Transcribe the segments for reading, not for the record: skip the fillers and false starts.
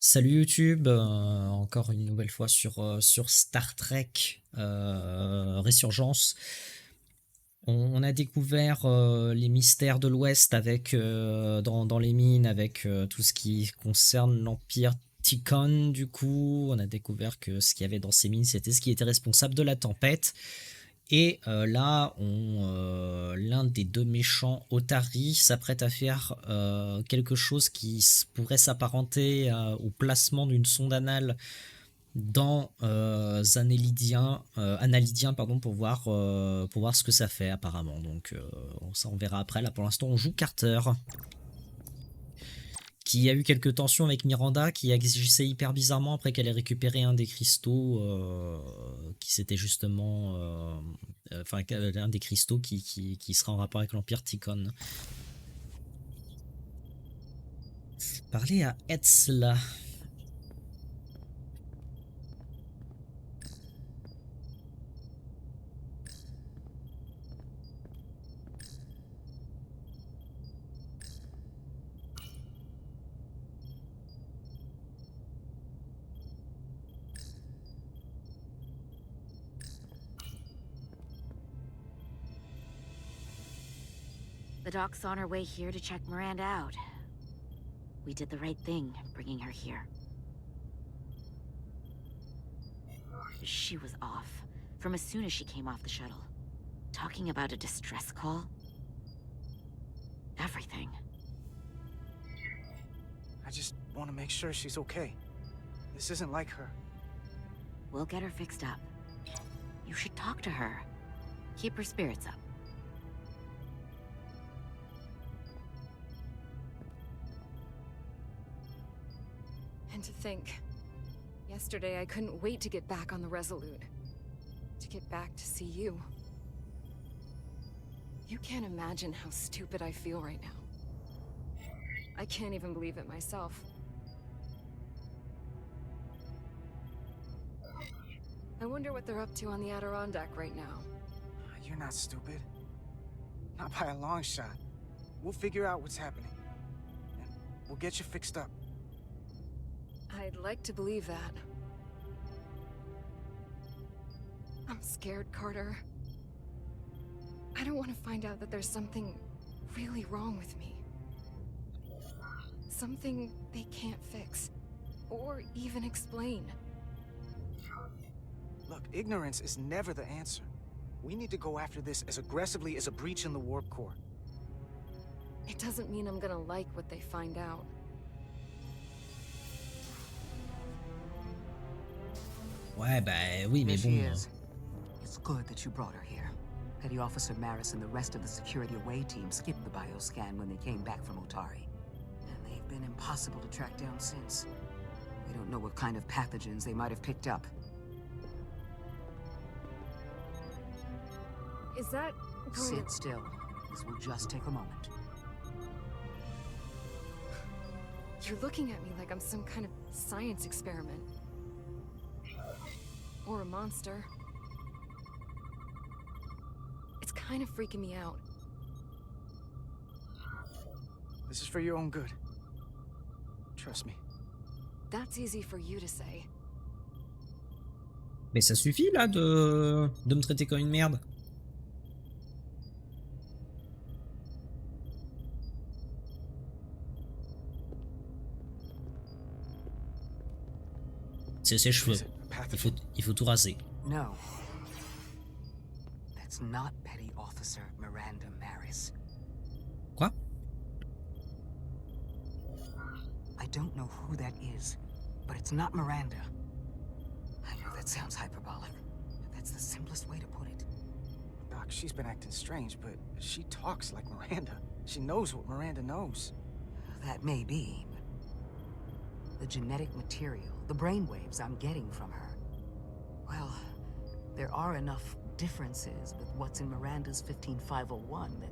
Salut YouTube, encore une nouvelle fois sur Star Trek Resurgence. On a découvert les mystères de l'Ouest avec dans les mines, avec tout ce qui concerne l'Empire Tkon. Du coup, on a découvert que ce qu'il y avait dans ces mines, c'était ce qui était responsable de la tempête. Et là, l'un des deux méchants, Otari, s'apprête à faire quelque chose qui pourrait s'apparenter au placement d'une sonde anale dans un analydien pardon, pour voir ce que ça fait apparemment. Donc ça on verra après. Là pour l'instant on joue Carter, qui a eu quelques tensions avec Miranda, qui agissait hyper bizarrement après qu'elle ait récupéré un des cristaux qui s'était justement... Enfin, un des cristaux qui sera en rapport avec l'Empire Tkon. Parler à Etzla. The doc's on her way here to check Miranda out. We did the right thing, bringing her here. She was off, from as soon as she came off the shuttle. Talking about a distress call. Everything. I just want to make sure she's okay. This isn't like her. We'll get her fixed up. You should talk to her. Keep her spirits up. And to think, yesterday I couldn't wait to get back on the Resolute. To get back to see you. You can't imagine how stupid I feel right now. I can't even believe it myself. I wonder what they're up to on the Adirondack right now. You're not stupid. Not by a long shot. We'll figure out what's happening. And we'll get you fixed up. I'd like to believe that. I'm scared, Carter. I don't want to find out that there's something really wrong with me. Something they can't fix, or even explain. Look, ignorance is never the answer. We need to go after this as aggressively as a breach in the warp core. It doesn't mean I'm gonna like what they find out. Ouais bah oui mais There she bon. is. It's good that you brought her here. Petty Officer Maris and the rest of the security away team skipped the bioscan when they came back from Otari. And they've been impossible to track down since. We don't know what kind of pathogens they might have picked up. Is that going Sit still. This will just take a moment. You're looking at me like I'm some kind of science experiment. Or a monster. It's kind of freaking me out. This is for your own good. Trust me. That's easy for you to say. Mais ça suffit là de me traiter comme une merde. C'est ses cheveux. Is it a pathogen? Il faut tout raser. No. That's not Petty Officer Miranda Maris. Quoi? I don't know who that is, but it's not Miranda. I know that sounds hyperbolic, but that's the simplest way to put it. Doc, she's been acting strange, but she talks like Miranda. She knows what Miranda knows. That may be, but the genetic material, the brainwaves I'm getting from her, well, there are enough differences with what's in Miranda's 15501 that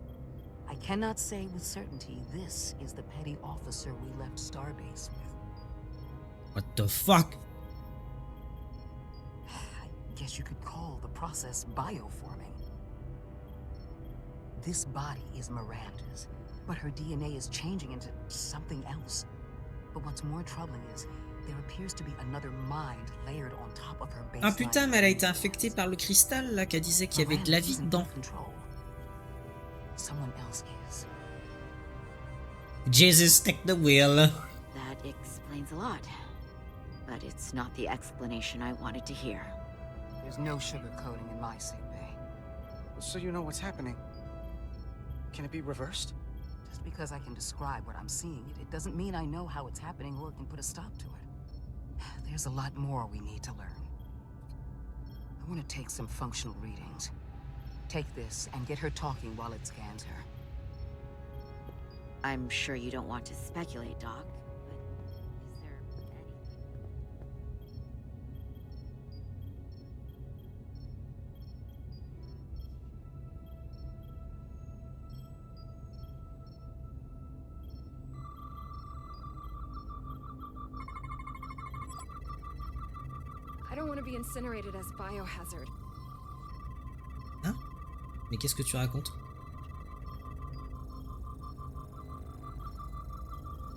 I cannot say with certainty this is the petty officer we left Starbase with. What the fuck? I guess you could call the process bioforming. This body is Miranda's, but her DNA is changing into something else. But what's more troubling is there appears to be another mind layered on top of her baseline. Ah putain, mais elle a été infectée par le cristal là, qu'elle disait qu'il y avait de la vie dedans. Someone else is. Jesus, take the wheel. That explains a lot. But it's not the explanation I wanted to hear. There's no sugarcoating in my sick bay. So you know what's happening. Can it be reversed? Just because I can describe what I'm seeing, it doesn't mean I know how it's happening or can put a stop to it. There's a lot more we need to learn. I want to take some functional readings. Take this and get her talking while it scans her. I'm sure you don't want to speculate, Doc, but is there anything... I don't want to be incinerated as biohazard. Hein? Mais qu'est-ce que tu racontes?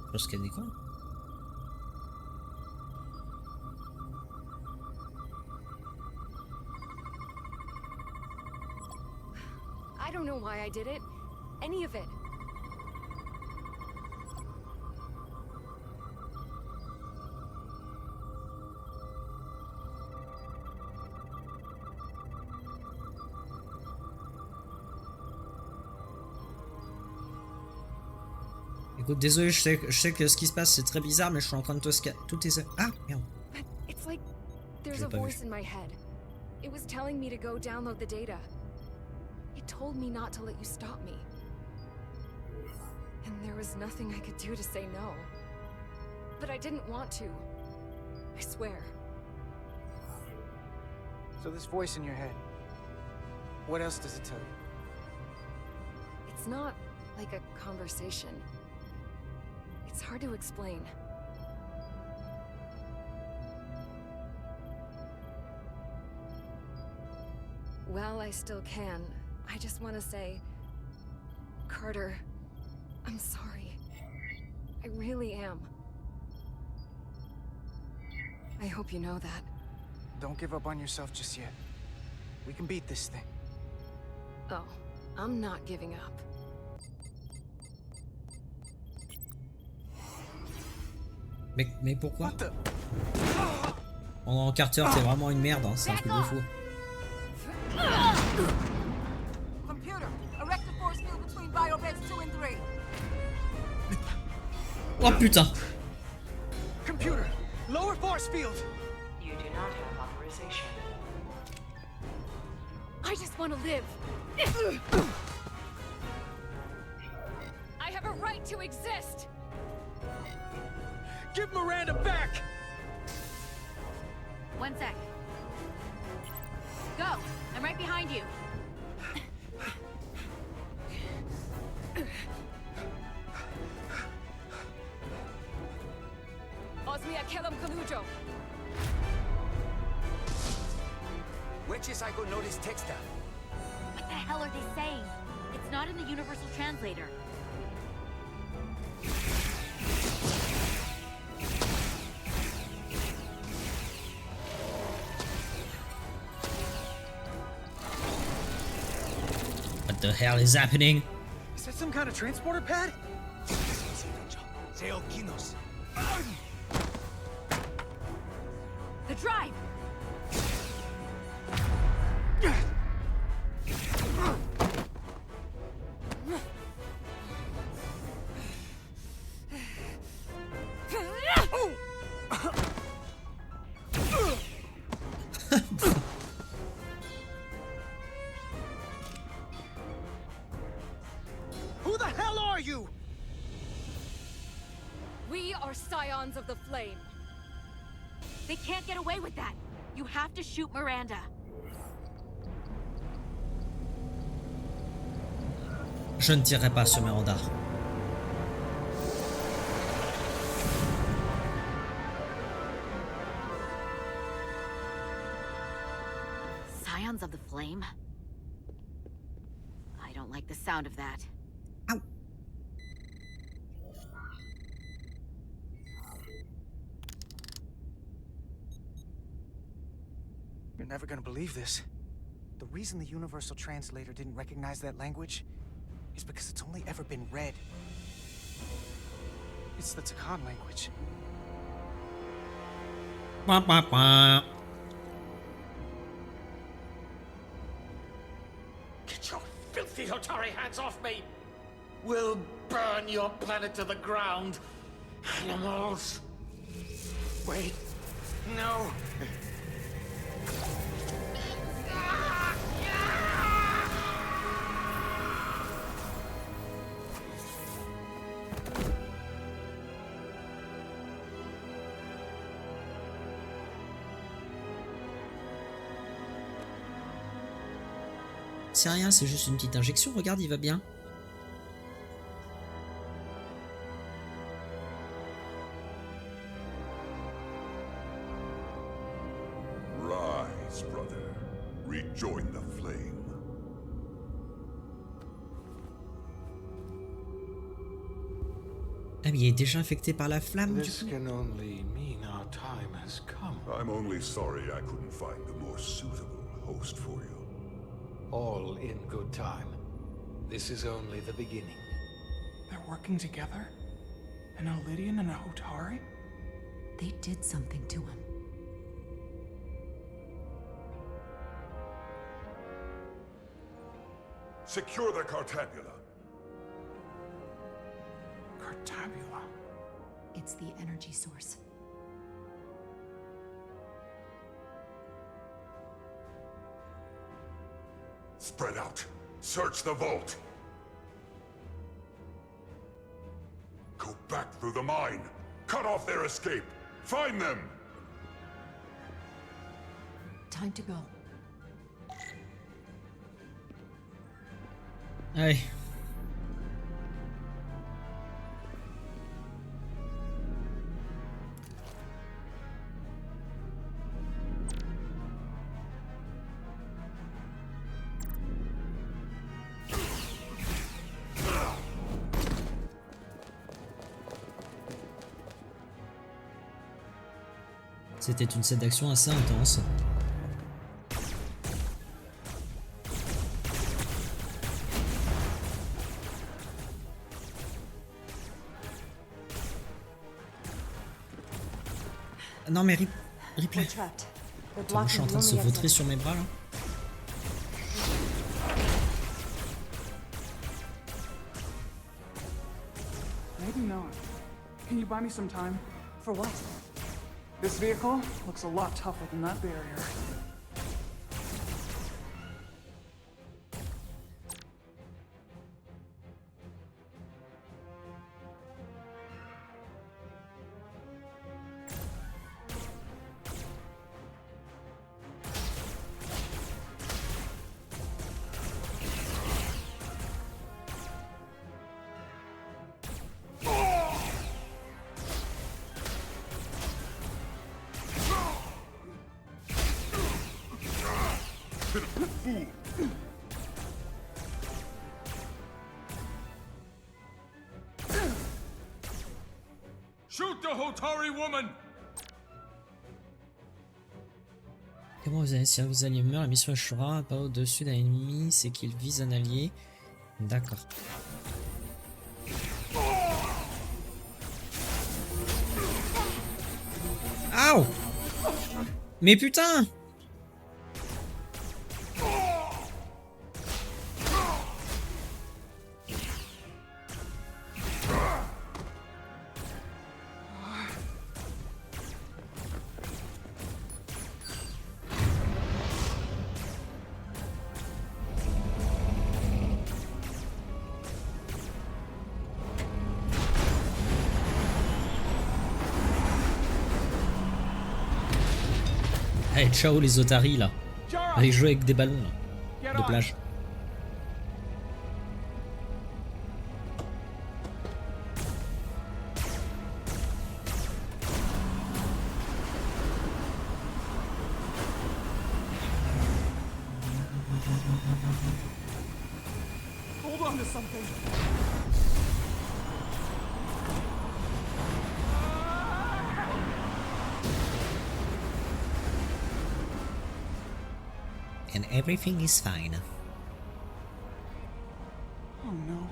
Je pense qu'elle déconne. I don't know why I did it. Any of it. Écoute, désolé, je sais que ce qui se passe c'est très bizarre, mais je suis en train de te scanner. Tout est... Ah, merde. It's like there's Je a l'ai pas vu. voice in my head. It was telling me to go download the data. It told me not to let you stop me. And there was nothing I could do to say no. But I didn't want to. I swear. So this voice in your head, what else does it tell you? It's not like a conversation. It's hard to explain. While I still can, I just want to say, Carter, I'm sorry. I really am. I hope you know that. Don't give up on yourself just yet. We can beat this thing. Oh, I'm not giving up. Mais pourquoi? What the? En Carter, t'es vraiment une merde, hein, c'est un truc de fou. Computer, erect a force field between biobeds 2 and 3. Oh putain! Computer, lower force field. You do not have authorization. I just want to live. I have a right to exist. Give Miranda back. 1 sec. Go! I'm right behind you. Osmia Kellam Kalujo. Witches, I go notice texta. What the hell are they saying? It's not in the Universal Translator. What the hell is happening? Is that some kind of transporter pad? The drive! Who the hell are you? We are scions of the flame. They can't get away with that. You have to shoot Miranda. Je ne tirerai pas sur Miranda. Scions of the Flame? I don't like the sound of that. Ow. You're never gonna believe this. The reason the Universal Translator didn't recognize that language is because it's only ever been read. It's the Tkon language. Wah, wah, wah. Get your filthy Hotari hands off me! We'll burn your planet to the ground, animals! Wait, no! C'est rien, c'est juste une petite injection, regarde, il va bien. Rise, brother. Rejoin the flame. Ah mais il est déjà infecté par la flamme du This coup. can only mean our time has come. I'm only sorry I couldn't find a more suitable host for you. All in good time. This is only the beginning. They're working together? An Olydian and a Hotari? They did something to him. Secure the Cartabula. Cartabula. It's the energy source. Spread out. Search the vault. Go back through the mine. Cut off their escape. Find them. Time to go. Allez. C'était une scène d'action assez intense. Non mais replay. Attends, je suis en train de se vautrer sur mes bras là. Maybe not. Can you buy me some time? For what? This vehicle looks a lot tougher than that barrier. Shoot the Hotari woman! Comment vous allez, si vos alliés meurent, la mission échouera. Pas au-dessus d'un ennemi, c'est qu'il vise un allié. D'accord. Aouh! Mais putain! Allez, ciao les otaries là. Allez jouer avec des ballons là, de plage. Hold on to something. And everything is fine. Oh no.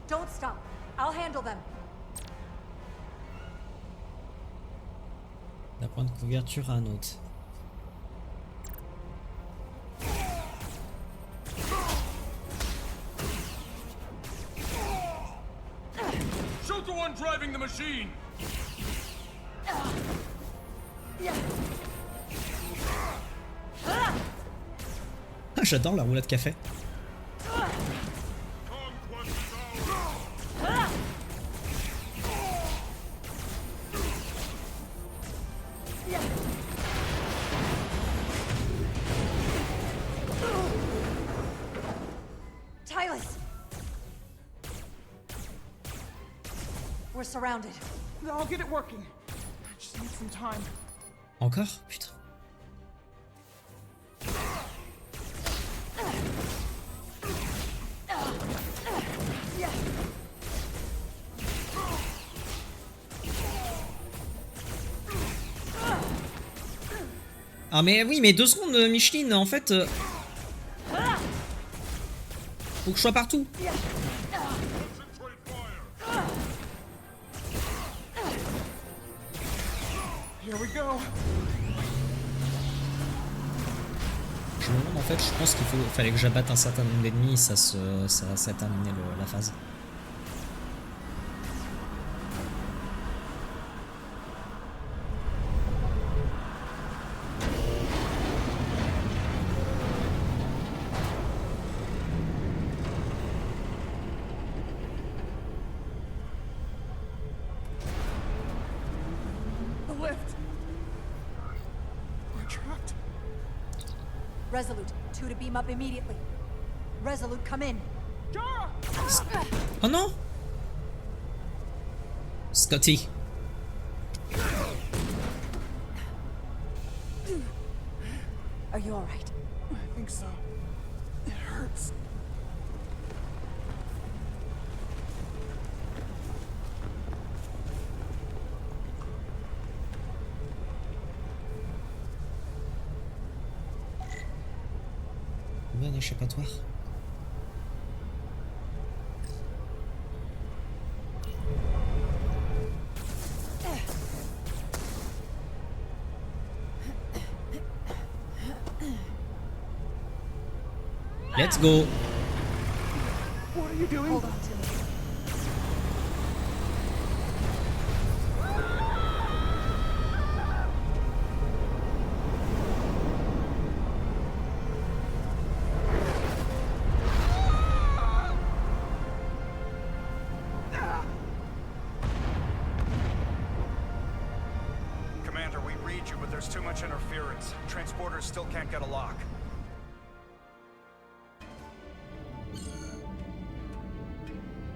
Don't stop. I'll handle them. D'un point de couverture à un autre. Shoot the one driving the machine! Ah, j'adore la roulade café. Tylus! We're surrounded. I'll get it working. I just need some time. Encore? Putain. Ah mais oui, mais 2 secondes, Micheline, en fait... Faut que je sois partout. Here we go. Je me demande, en fait, je pense qu'il fallait que j'abatte un certain nombre d'ennemis, ça a terminé la phase. The lift. We're trapped. Resolute, 2 to beam up immediately. Resolute, come in. Jara! Oh non! Scotty. Are you alright? I think so. It hurts. Un échappatoire. Let's go. What are you doing? Hold on to me. Commander, we read you, but there's too much interference. Transporters still can't get a lock.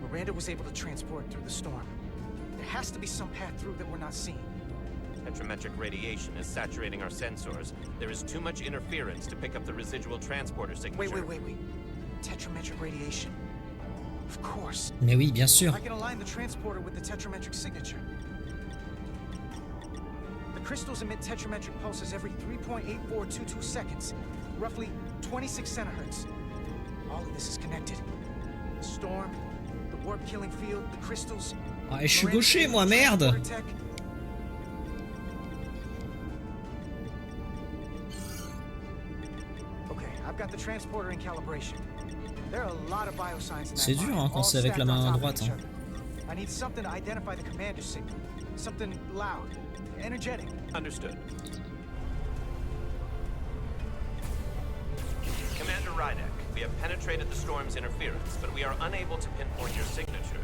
Miranda was able to transport through the storm. There has to be some path through that we're not seeing. Tetrametric radiation is saturating our sensors. There is too much interference to pick up the residual transporter signature. Wait. Tetrametric radiation. Of course. Mais oui, bien sûr. I can align the transporter with the tetrametric signature. The crystals emit tetrametric pulses every 3.8422 seconds, roughly 26 centihertz. All of this is connected. The storm, the warp-killing field, the crystals. Ah, je suis gaucher, moi, merde! Okay, I've got the transporter in calibration. There are a lot of biosigns in that C'est dur, hein, mine, quand all c'est avec la stacked main on top of droite. each Hein. other. I need something to identify the commander signal. Something loud, energetic. Understood. Commander Rydek, we have penetrated the storm's interference, but we are unable to pinpoint your signature.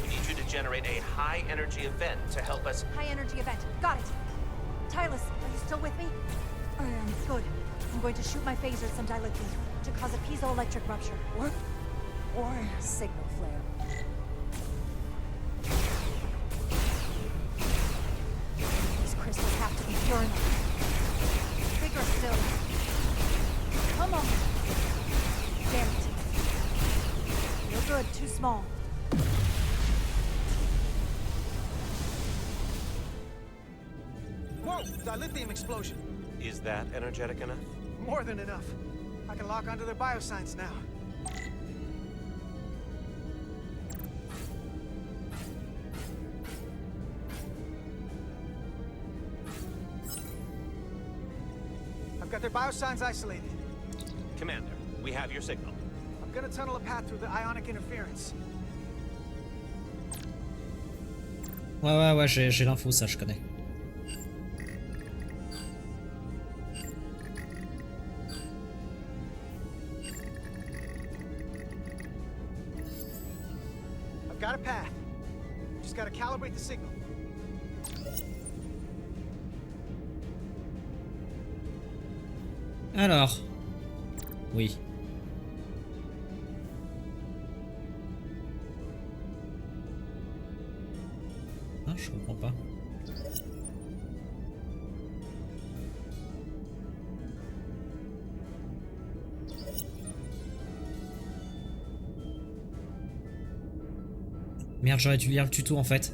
We need you to generate a high-energy event to help us... High energy event. Got it. Tylus, are you still with me? I am. Good. I'm going to shoot my phaser some dilithium to cause a piezoelectric rupture. What? Why? Signal flare. These crystals have to be pure enough. Bigger still. Come on. Damn it. You're good. Too small. Whoa! Dilithium explosion. Is that energetic enough? More than enough. I can lock onto their biosigns now. I've got their biosigns isolated. Commander, we have your signal. I'm gonna tunnel a path through the ionic interference. Ouais, j'ai l'info, ça je connais. I've got a path. Just gotta calibrate the signal. Alors. Oui. Ah, je comprends pas. Merde, j'aurais dû lire le tuto en fait.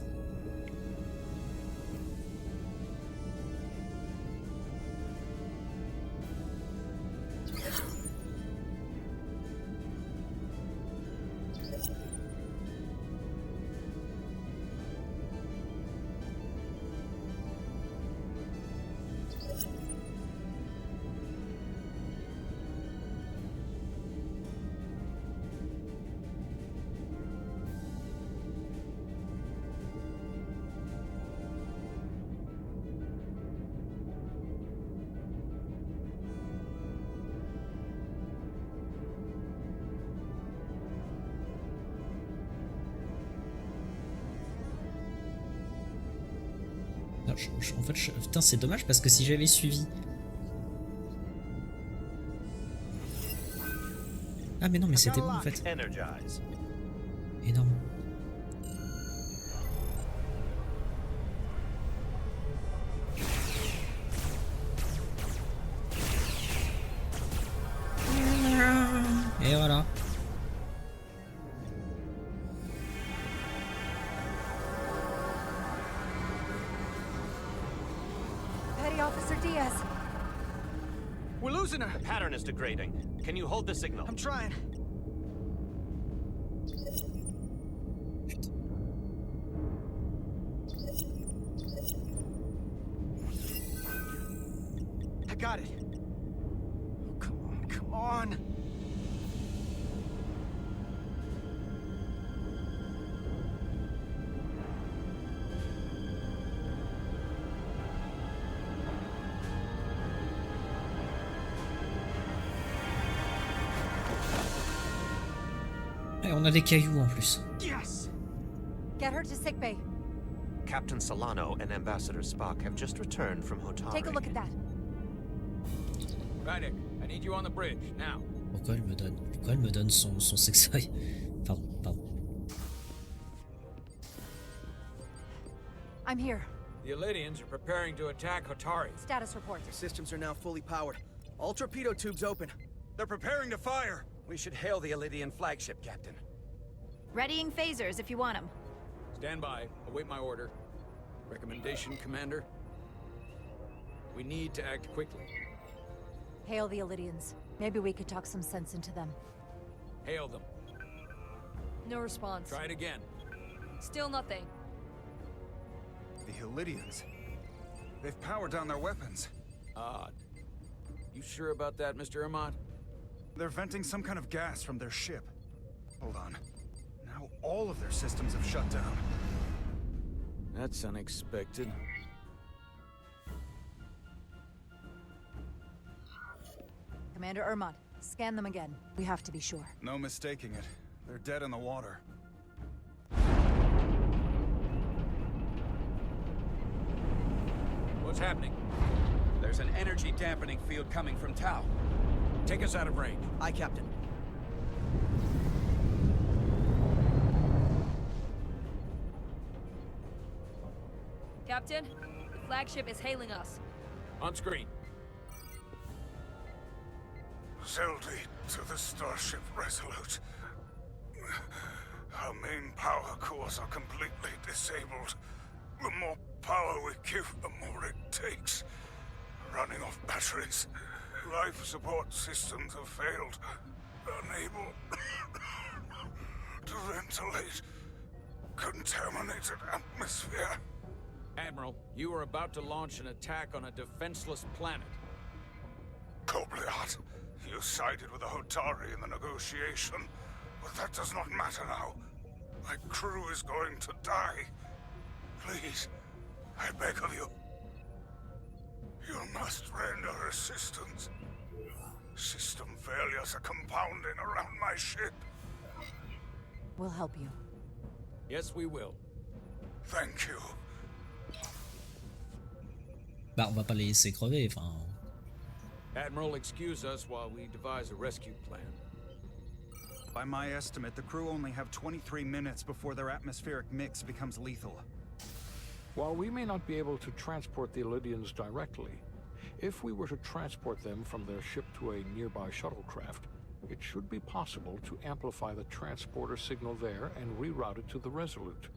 Non, en fait, putain, c'est dommage parce que si j'avais suivi. Ah, mais non, mais c'était bon en fait. Energize. Énorme. Et voilà. Petty Officer Diaz. We're losing her. The pattern is degrading. Can you hold the signal? I'm trying. I got it. Oh, come on, come on. Et on a des cailloux en plus. Yes. Get her to sickbay. Captain Solano and Ambassador Spock have just returned from Hotari. Take a look at that. Rydick, I need you on the bridge, now. Pourquoi elle me donne son sextoy? Pardon. I'm here. The Elydians are preparing to attack Hotari. Status report. The systems are now fully powered. All torpedo tubes open. They're preparing to fire. We should hail the Elydian flagship, Captain. Readying phasers if you want them. Stand by. Await my order. Recommendation, Commander? We need to act quickly. Hail the Elydians. Maybe we could talk some sense into them. Hail them. No response. Try it again. Still nothing. The Elydians? They've powered down their weapons. Odd. You sure about that, Mr. Ahmad? They're venting some kind of gas from their ship. Hold on. Now all of their systems have shut down. That's unexpected. Commander Ermont, scan them again. We have to be sure. No mistaking it. They're dead in the water. What's happening? There's an energy dampening field coming from Tau. Take us out of range. Aye, Captain. Captain, the flagship is hailing us. On screen. Zeldy to the Starship Resolute. Our main power cores are completely disabled. The more power we give, the more it takes. running off batteries. Life support systems have failed. Unable to ventilate contaminated atmosphere. Admiral, you are about to launch an attack on a defenseless planet. Kobliat, you sided with the Hotari in the negotiation, but that does not matter now. My crew is going to die. Please, I beg of you. You must render assistance. System failures are compounding around my ship. We'll help you. Yes, we will. Thank you. Bah, on va pas les laisser crever, enfin. Admiral, excuse us while we devise a rescue plan. By my estimate, the crew only have 23 minutes before their atmospheric mix becomes lethal. While we may not be able to transport the Elydians directly, if we were to transport them from their ship to a nearby shuttlecraft, it should be possible to amplify the transporter signal there and reroute it to the Resolute.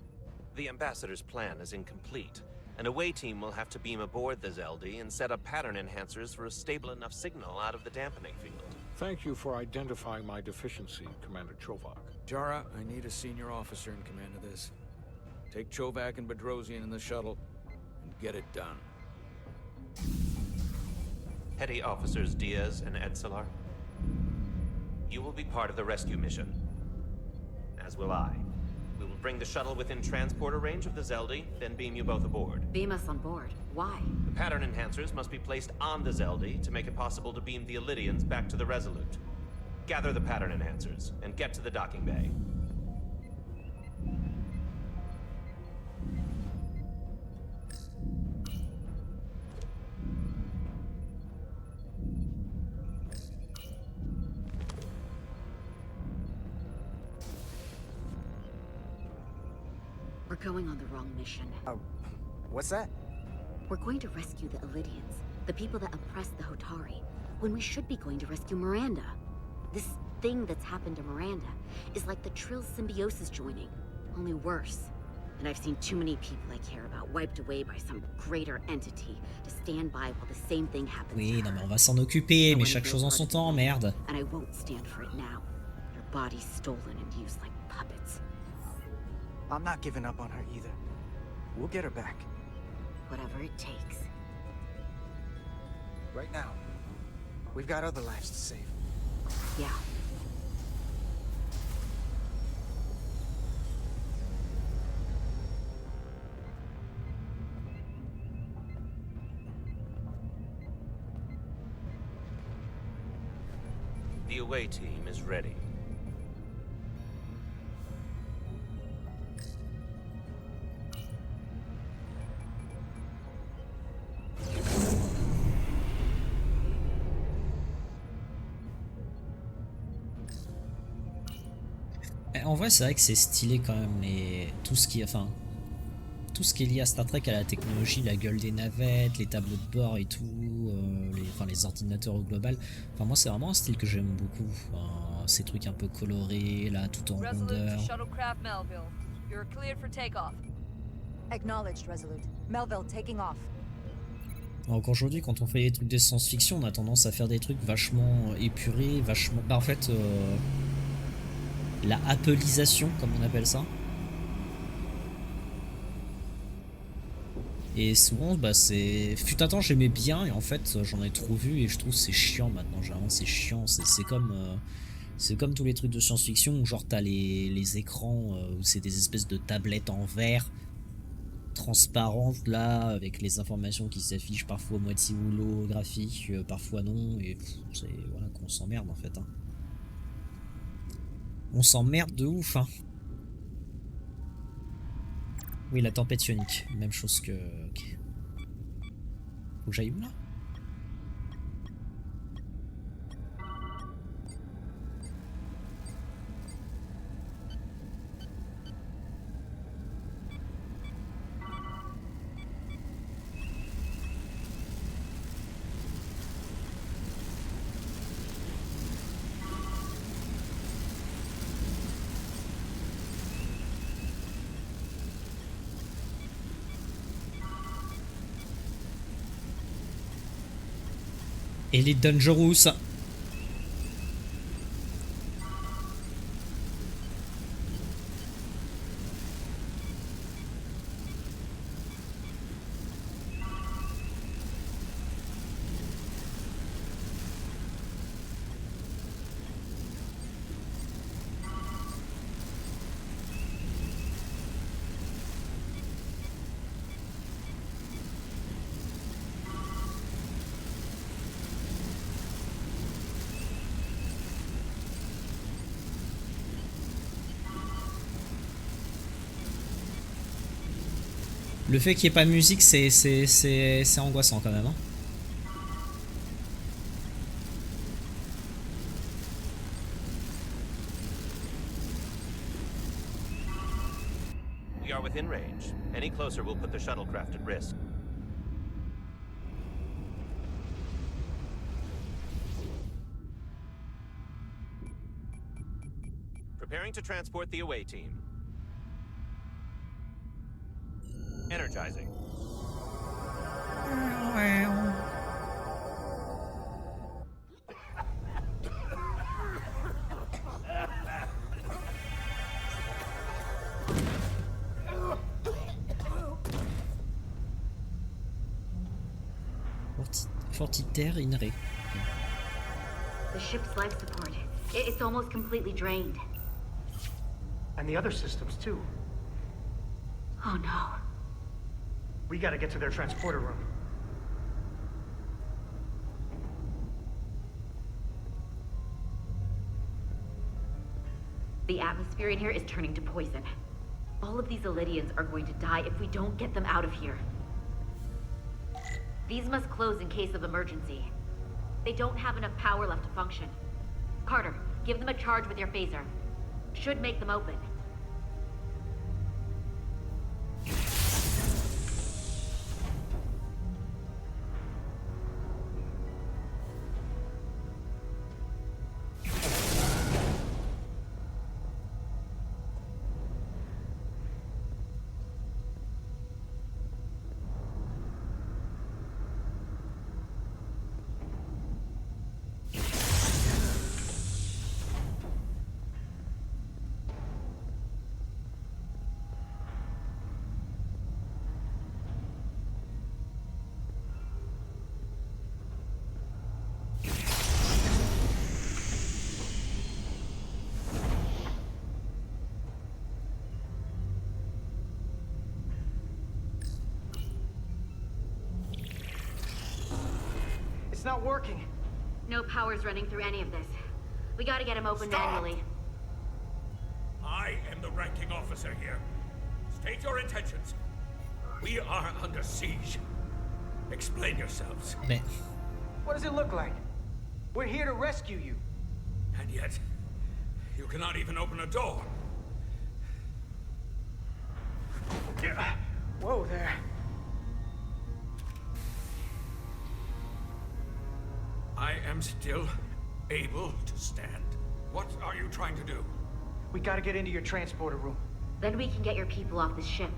The Ambassador's plan is incomplete. An away team will have to beam aboard the Zeldi and set up pattern enhancers for a stable enough signal out of the dampening field. Thank you for identifying my deficiency, Commander Chovak. Jara, I need a senior officer in command of this. Take Chovak and Bedrosian in the shuttle and get it done. Petty Officers Diaz and Edselar, you will be part of the rescue mission. As will I. We will bring the shuttle within transporter range of the Zeldi, then beam you both aboard. Beam us on board. Why? The pattern enhancers must be placed on the Zeldi to make it possible to beam the Elydians back to the Resolute. Gather the pattern enhancers and get to the docking bay. We're going on the wrong mission. What's that? We're going to rescue the Elydians, the people that oppressed the Hotari, when we should be going to rescue Miranda. This thing that's happened to Miranda is like the Trill symbiosis joining, only worse. And I've seen too many people I care about wiped away by some greater entity to stand by while the same thing happens Oui, to non her. mais on va s'en occuper, mais chaque chose en son temps, merde. And I won't stand for it now. Their bodies stolen and used like puppets. I'm not giving up on her either. We'll get her back. Whatever it takes. Right now. We've got other lives to save. Yeah. The away team is ready. En vrai, c'est vrai que c'est stylé quand même, tout ce qui est lié à Star Trek, à la technologie, la gueule des navettes, les tableaux de bord et tout, les ordinateurs au global. Enfin, moi, c'est vraiment un style que j'aime beaucoup. Ces trucs un peu colorés, là, tout en rondeur. Shuttlecraft Melville. You're cleared for takeoff. Acknowledged, Resolute. Melville taking off. Donc aujourd'hui, quand on fait des trucs de science-fiction, on a tendance à faire des trucs vachement épurés, vachement... Bah en fait, la appleisation, comme on appelle ça. Et souvent, bah c'est... Fut un temps, j'aimais bien, et en fait, j'en ai trop vu, et je trouve c'est chiant maintenant. Généralement, c'est chiant. C'est comme tous les trucs de science-fiction, où genre t'as les écrans, où c'est des espèces de tablettes en verre, transparentes, là, avec les informations qui s'affichent, parfois moitié holographique, parfois non, et c'est... Voilà, qu'on s'emmerde, en fait, hein. On s'emmerde de ouf, hein. Oui, la tempête ionique. Même chose que... Okay. Faut que j'aille où, là? Et les Dangerous. Le fait qu'il n'y ait pas de musique, c'est angoissant quand même. Hein. We are within range. Any closer will put the shuttlecraft at risk. Preparing to transport the away team. Energizing. Fortiter in re. The ship's life support. It's almost completely drained. And the other systems, too. Oh no. We gotta get to their transporter room. The atmosphere in here is turning to poison. All of these Elydians are going to die if we don't get them out of here. These must close in case of emergency. They don't have enough power left to function. Carter, give them a charge with your phaser. Should make them open. It's not working. No power's running through any of this. We gotta get him open manually. I am the ranking officer here. State your intentions. We are under siege. Explain yourselves. Mais... What does it look like? We're here to rescue you. And yet, you cannot even open a door. Whoa there. I am still able to stand. What are you trying to do? We gotta get into your transporter room. Then we can get your people off this ship.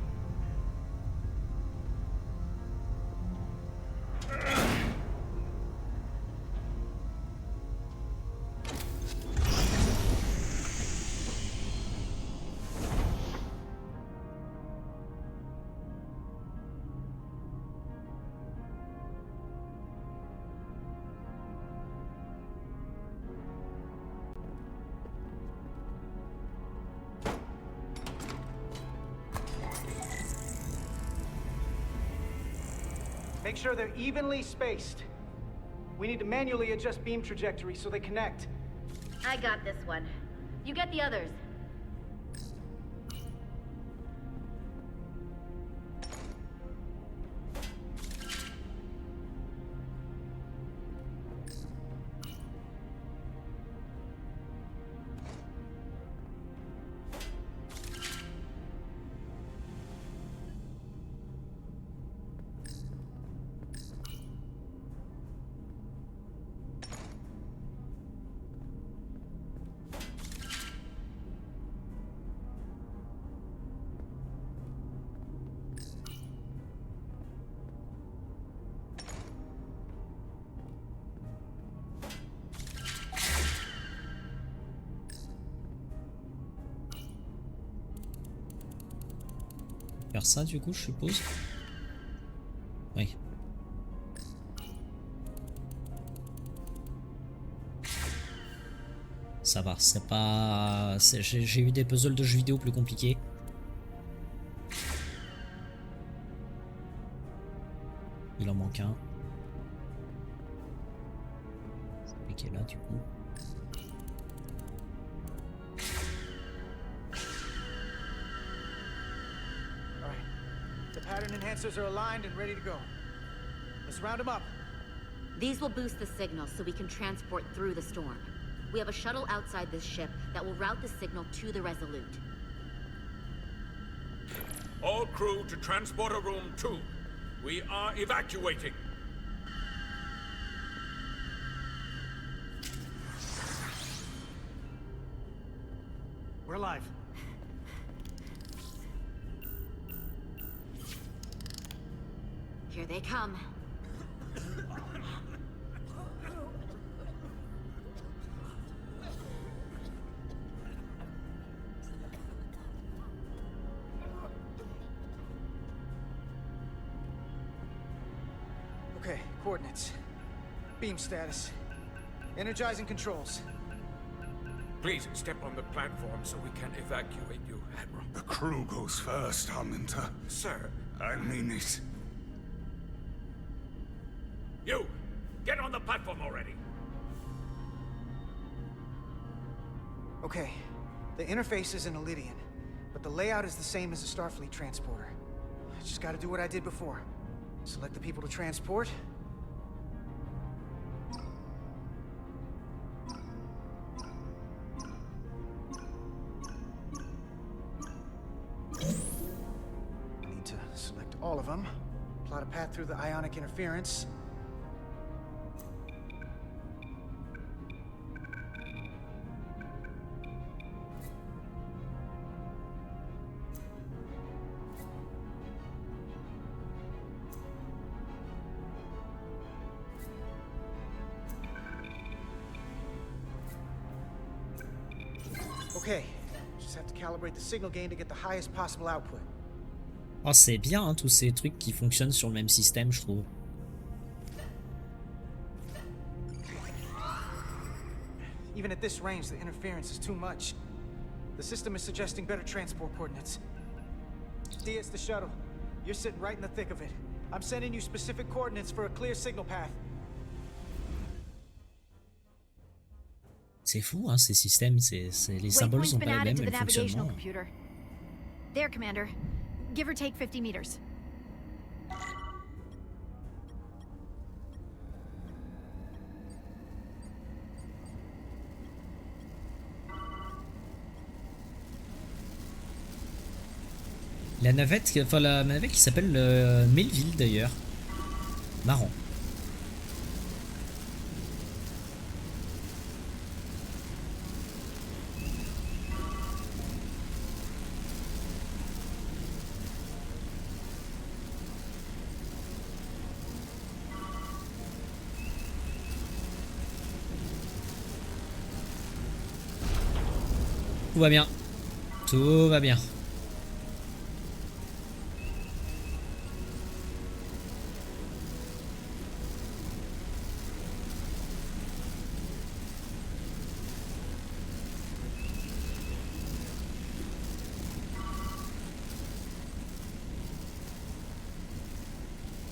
Make sure they're evenly spaced. We need to manually adjust beam trajectory so they connect. I got this one. You get the others. Faire ça du coup, je suppose. Oui. Ça va, c'est pas... J'ai eu des puzzles de jeux vidéo plus compliqués. Il en manque un. C'est lui qui est là du coup. The pattern enhancers are aligned and ready to go. Let's round them up. These will boost the signal so we can transport through the storm. We have a shuttle outside this ship that will route the signal to the Resolute. All crew to Transporter Room 2. We are evacuating. We're alive. Here they come. Okay, coordinates. Beam status. Energizing controls. Please step on the platform so we can evacuate you, Admiral. The crew goes first, Arminta. Sir. I mean it. You! Get on the platform already! Okay, the interface is in Elydian, but the layout is the same as the Starfleet transporter. I just gotta do what I did before. Select the people to transport. Need to select all of them. Plot a path through the ionic interference. Okay, just have to calibrate the signal gain to get the highest possible output. Oh, c'est bien hein, tous ces trucs qui fonctionnent sur le même système, je trouve. Even at this range, the interference is too much. The system is suggesting better transport coordinates. Diaz, the shuttle. You're sitting right in the thick of it. I'm sending you specific coordinates for a clear signal path. C'est fou, hein, ces systèmes, les symboles sont pas les mêmes, mais le fonctionnement. There, Commander. Give or take 50 meters. La navette qui s'appelle Melville d'ailleurs. Marrant. Tout va bien. Tout va bien.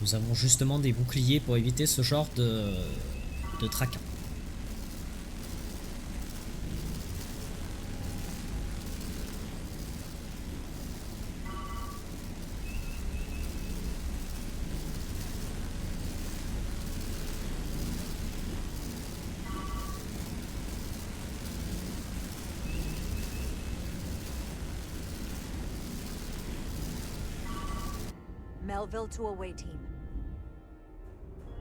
Nous avons justement des boucliers pour éviter ce genre de tracas. Melville to away team.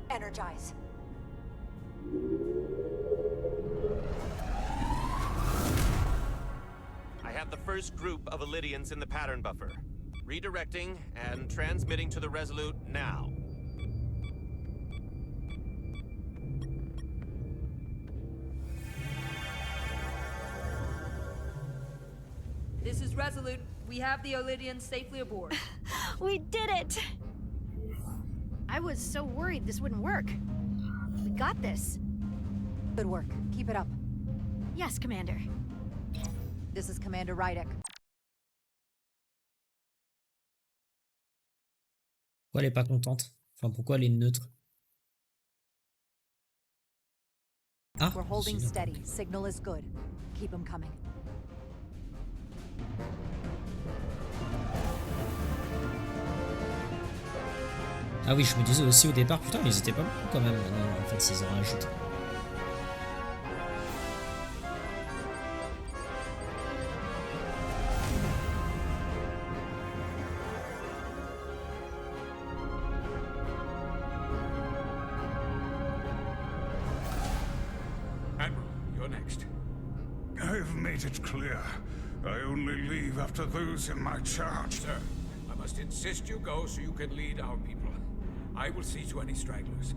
Energize. I have the first group of Elydians in the pattern buffer. Redirecting and transmitting to the Resolute now. This is Resolute. We have the Olydians safely aboard. We did it! I was so worried this wouldn't work. We got this. Good work. Keep it up. Yes, Commander. This is Commander Rydek. Pourquoi elle est pas contente? Enfin, pourquoi elle est neutre? Ah, We're holding c'est steady. Signal is good. Keep them coming. Ah oui, je me disais aussi au départ, putain, mais ils étaient pas beaucoup quand même. Non, en fait, s'ils en rajoutent. Admiral, you're next. I've made it clear. I only leave after those in my charge. Sir, I must insist you go so you can lead our people. I will see to any stragglers.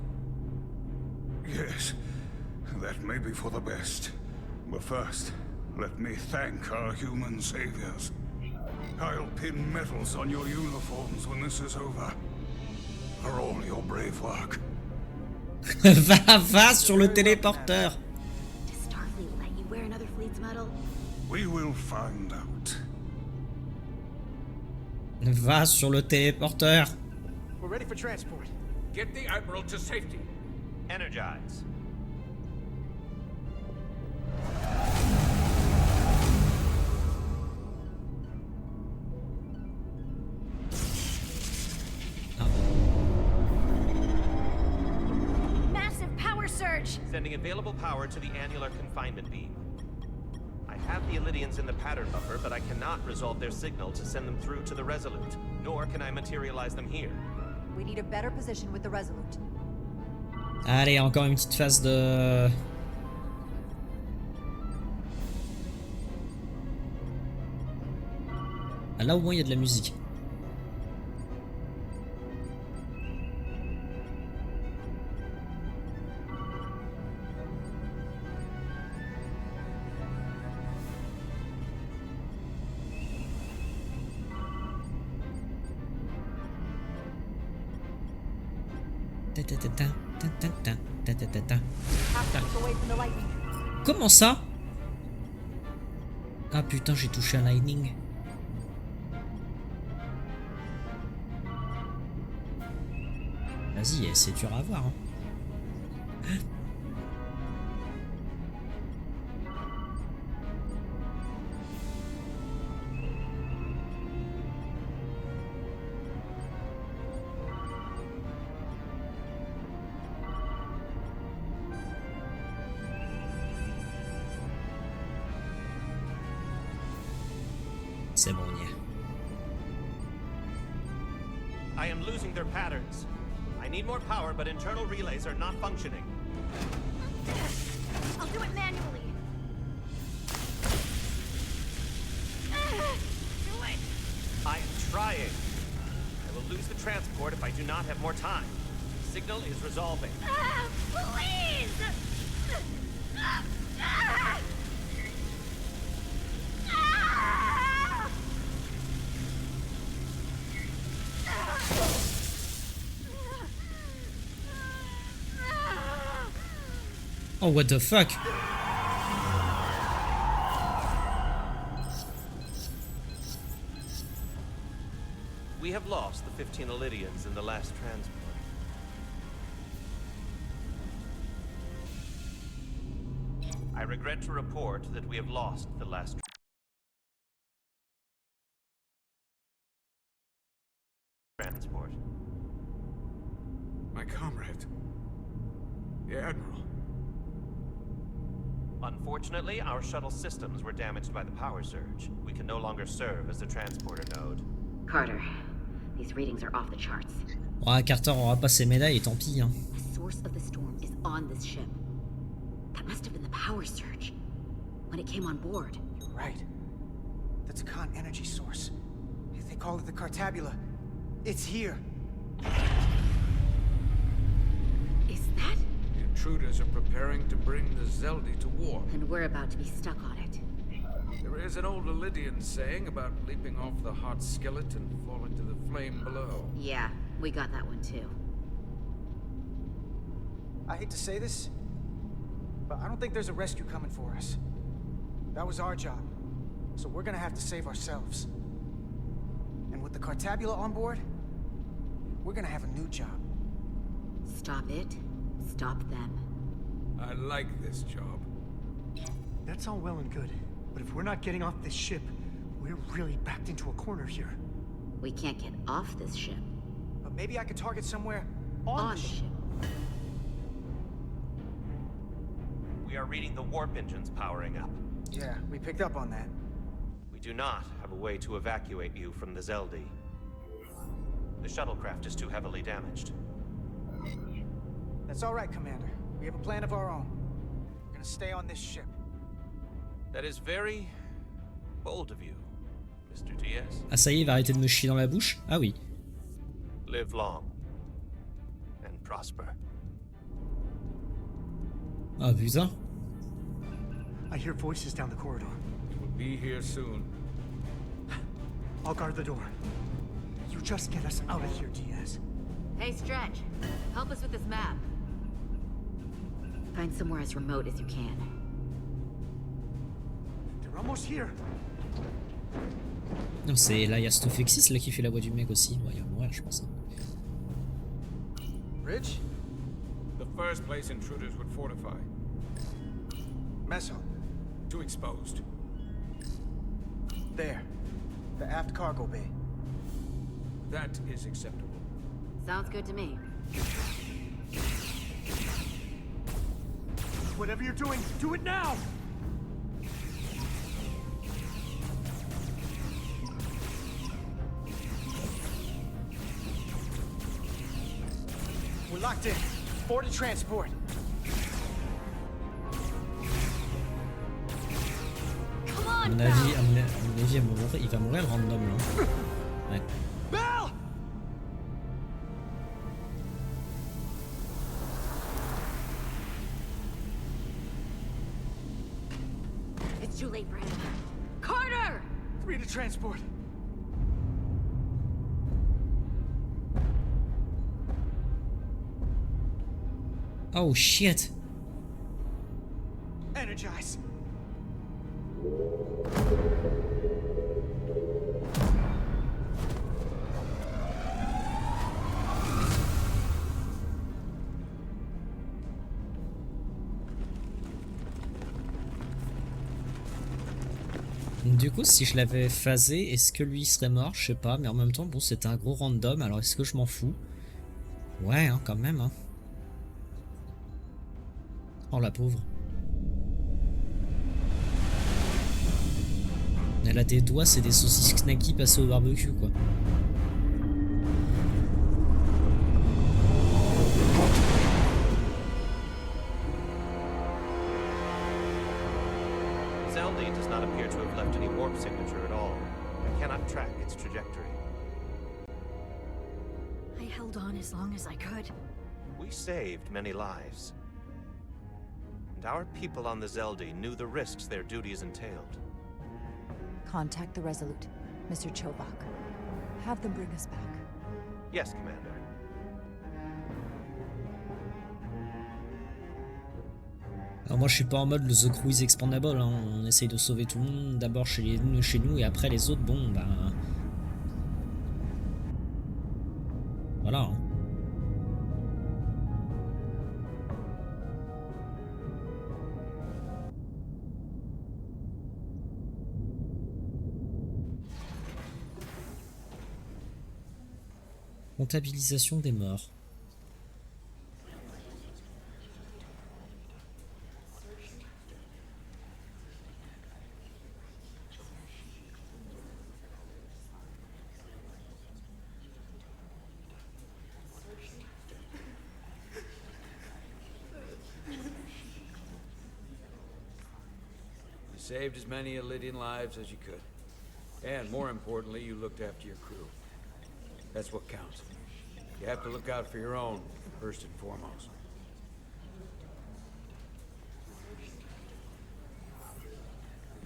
Yes, that may be for the best. But first, let me thank our human saviors. I'll pin medals on your uniforms when this is over. For all your brave work. Va sur le téléporteur. Does Starfleet let you wear another fleet's medal? We will find out. Va sur le téléporteur. We're ready for transport. Get the Admiral to safety. Energize. Massive power surge! Sending available power to the annular confinement beam. I have the Illydians in the pattern buffer, but I cannot resolve their signal to send them through to the Resolute, nor can I materialize them here. We need a better position with the Resolute. Allez, encore une petite phase de... Ah, là au moins il y a de la musique. Comment ça? Ah putain, j'ai touché un lightning. Vas-y, c'est dur à voir. Hein. C'est bon, on y est. I am losing their patterns. I need more power, but internal relays are not functioning. I'll do it manually. Do it! I am trying. I will lose the transport if I do not have more time. The signal is resolving. Please! Oh, what the fuck? We have lost the 15 Illydians in the last transport. I regret to report that we have lost the last transport. My comrade. The Admiral. Unfortunately, our shuttle systems were damaged by the power surge. We can no longer serve as the transporter node. Carter, these readings are off the charts. Ouais, Carter aura pas ses médailles et tant pis. Hein. The source of the storm is on this ship. That must have been the power surge when it came on board. You're right. The Tkon energy source. They call it the Cartabula. It's here. Is that? The intruders are preparing to bring the Zeldi to war. And we're about to be stuck on it. The There is an old Illydian saying about leaping off the hot skillet and falling to the flame below. Yeah, we got that one too. I hate to say this, but I don't think there's a rescue coming for us. That was our job, so we're gonna have to save ourselves. And with the Cartabula on board, we're gonna have a new job. Stop it. Stop them. I like this job. That's all well and good, but if we're not getting off this ship, we're really backed into a corner here. We can't get off this ship. But maybe I could target somewhere on the ship. We are reading the warp engines powering up. Yeah, we picked up on that. We do not have a way to evacuate you from the Zeldi. The shuttlecraft is too heavily damaged. That's all right, Commander. We have a plan of our own. We're gonna stay on this ship. That is very bold of you, Mr. Diaz. Ah ça y est, il va arrêter de me chier dans la bouche? Ah oui. Live long and prosper. Ah putain. I hear voices down the corridor. We'll be here soon. I'll guard the door. You just get us out of here, Diaz. Hey, Stretch. Help us with this map. Find somewhere as remote as you can. They're almost here. Non, c'est là, il y a Stofexis là qui fait la voix du mec aussi. Ouais, il va mourir, je pense. Rich? The first place intruders would fortify. Mess hall. Too exposed. There. The aft cargo bay. That is acceptable. Sounds good to me. Whatever you're doing, do it now! We're locked in. Board to transport. À mon avis, il va mourir le random là. Ouais. Bell! It's too late for him. Carter! 3 to transport. Oh shit! Energize. Du coup, si je l'avais phasé, est-ce que lui serait mort? Je sais pas, mais en même temps, bon, c'était un gros random, alors est-ce que je m'en fous? Ouais, hein, quand même, hein. Oh, la pauvre. Elle a des doigts, c'est des saucisses knacky passées au barbecue, quoi. Zeldi does not appear to have left any warp signature at all. I cannot track its trajectory. I held on as long as I could. We saved many lives. And our people on the Zeldi knew the risks their duties entailed. Contact the Resolute, Mr. Chovak. Have them bring us back. Yes, Commander. Alors moi je suis pas en mode le The Crew is expandable, hein. On essaye de sauver tout le monde d'abord chez nous et après les autres, bon bah... Voilà. Hein. Comptabilisation des morts. You saved as many Illydian lives as you could. And more importantly, you looked after your crew. That's what counts. You have to look out for your own, first and foremost.